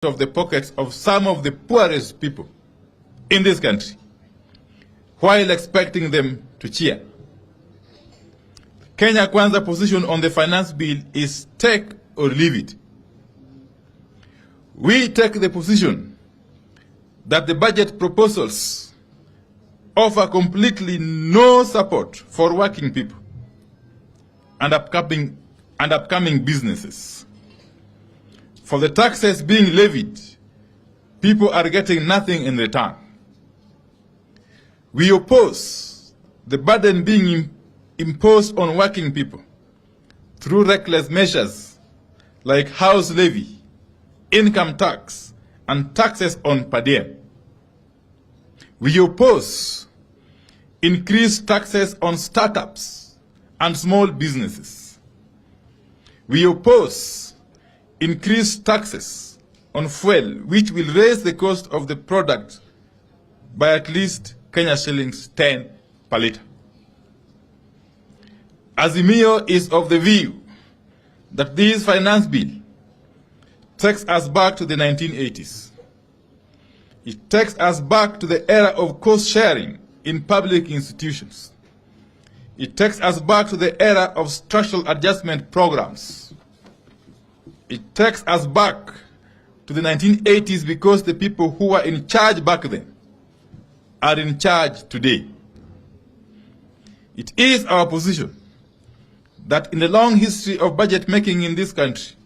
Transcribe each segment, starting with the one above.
of the pockets of some of the poorest people in this country, while expecting them to cheer. Kenya Kwanza position on the finance bill is take or leave it. We take the position that the budget proposals offer completely no support for working people and upcoming businesses. For the taxes being levied, people are getting nothing in return. We oppose the burden being imposed on working people through reckless measures like house levy, income tax, and taxes on per diem. We oppose increased taxes on startups and small businesses. We oppose increased taxes on fuel, which will raise the cost of the product by at least Kenya shillings 10 per liter. Azimio is of the view that this finance bill takes us back to the 1980s. It takes us back to the era of cost sharing in public institutions. It takes us back to the era of structural adjustment programs. It takes us back to the 1980s because the people who were in charge back then are in charge today. It is our position that in the long history of budget making in this country,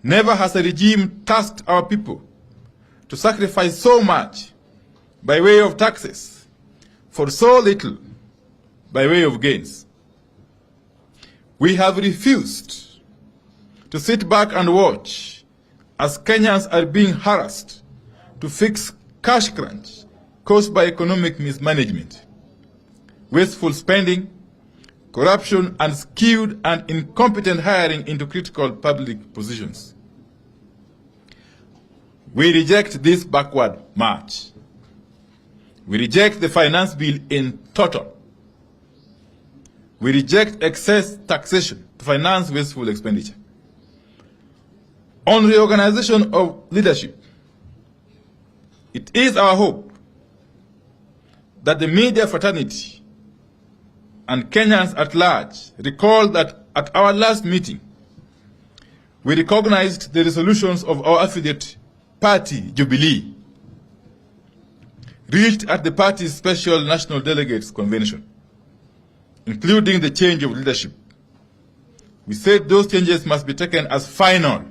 never has a regime tasked our people to sacrifice so much by way of taxes for so little by way of gains. We have refused to sit back and watch as Kenyans are being harassed to fix cash crunch caused by economic mismanagement, wasteful spending, corruption, and skewed and incompetent hiring into critical public positions. We reject this backward march. We reject the finance bill in total. We reject excess taxation to finance wasteful expenditure. On reorganization of leadership, it is our hope that the media fraternity and Kenyans at large recall that at our last meeting, we recognized the resolutions of our affiliate party, Jubilee, reached at the party's special national delegates convention, including the change of leadership. We said those changes must be taken as final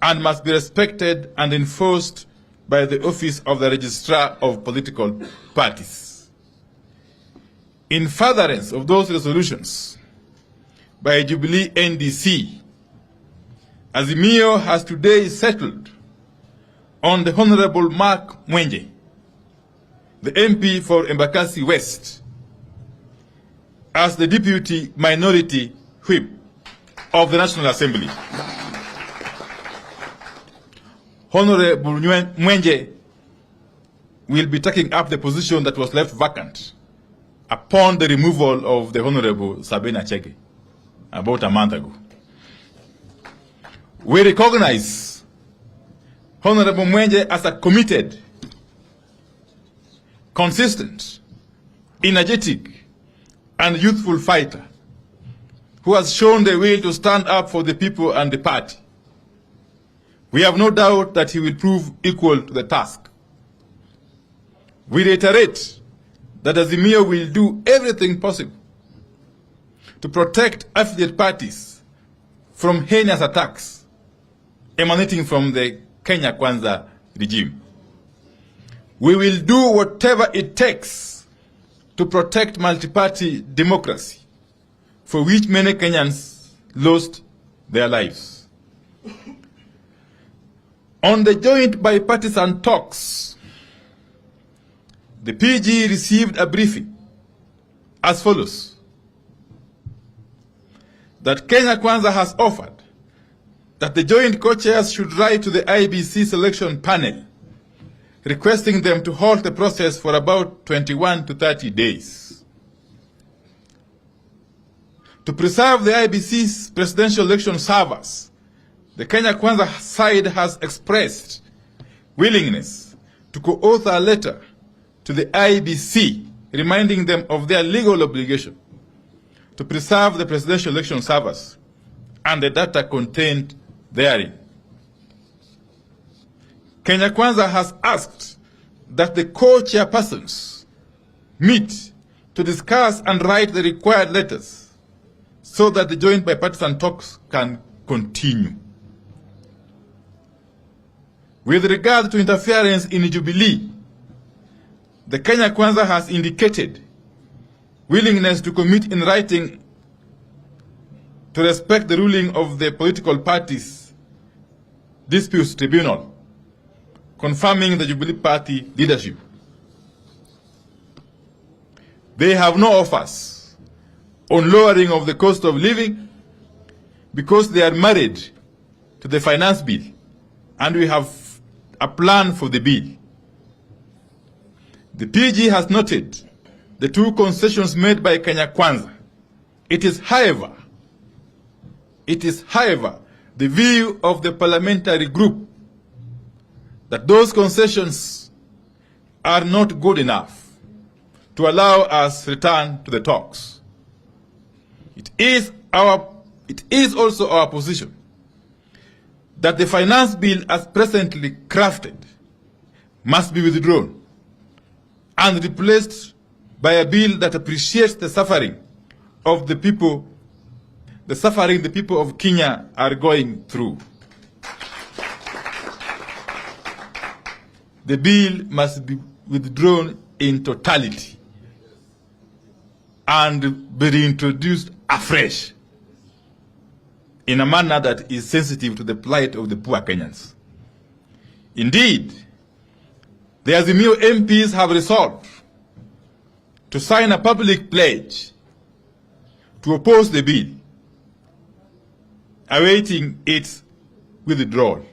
and must be respected and enforced by the office of the registrar of political parties. In furtherance of those resolutions by Jubilee NDC, Azimio has today settled on the Honorable Mark Mwenje, the MP for Embakasi West, as the Deputy Minority Whip of the National Assembly. Honorable Mwenje will be taking up the position that was left vacant upon the removal of the Honorable Sabina Chege about a month ago. We recognize Honorable Mwenje as a committed, consistent, energetic, and youthful fighter who has shown the will to stand up for the people and the party. We have no doubt that he will prove equal to the task. We reiterate that Azimio will do everything possible to protect affiliate parties from heinous attacks emanating from the Kenya Kwanza regime. We will do whatever it takes to protect multi-party democracy, for which many Kenyans lost their lives. On the joint bipartisan talks, the PG received a briefing as follows: that Kenya Kwanza has offered that the joint co-chairs should write to the IBC selection panel requesting them to halt the process for about 21 to 30 days. To preserve the IBC's presidential election servers, the Kenya Kwanza side has expressed willingness to co-author a letter to the IEBC reminding them of their legal obligation to preserve the presidential election servers and the data contained therein. Kenya Kwanza has asked that the co-chairpersons meet to discuss and write the required letters so that the joint bipartisan talks can continue. With regard to interference in Jubilee, the Kenya Kwanza has indicated willingness to commit in writing to respect the ruling of the political parties' disputes tribunal, confirming the Jubilee Party leadership. They have no offers on lowering of the cost of living because they are married to the finance bill, and we have a plan for the bill. The PG has noted the two concessions made by Kenya Kwanza. It is, however, the view of the parliamentary group that those concessions are not good enough to allow us return to the talks. It is also our position that the finance bill as presently crafted must be withdrawn and replaced by a bill that appreciates the suffering of the people, the people of Kenya are going through. The bill must be withdrawn in totality and be reintroduced afresh in a manner that is sensitive to the plight of the poor Kenyans. Indeed, the Azimio MPs have resolved to sign a public pledge to oppose the bill, awaiting its withdrawal.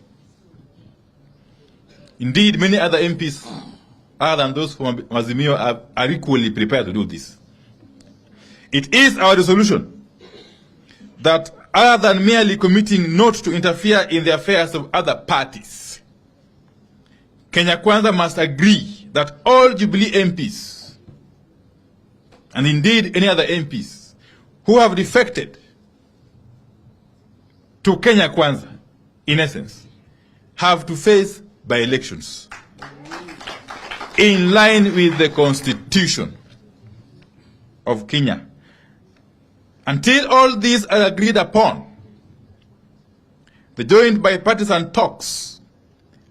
Indeed, many other MPs, other than those from Azimio, are equally prepared to do this. It is our resolution that other than merely committing not to interfere in the affairs of other parties, Kenya Kwanza must agree that all Jubilee MPs, and indeed any other MPs, who have defected to Kenya Kwanza, in essence, have to face by-elections in line with the Constitution of Kenya. Until all these are agreed upon, the joint bipartisan talks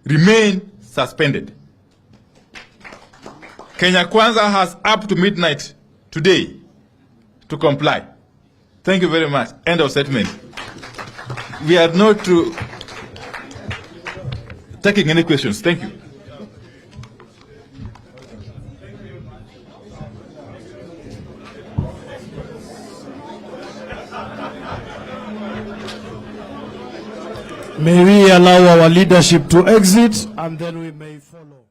remain suspended. Kenya Kwanza has up to midnight today to comply. Thank you very much. End of statement. We are not taking any questions. Thank you. May we allow our leadership to exit, and then we may follow.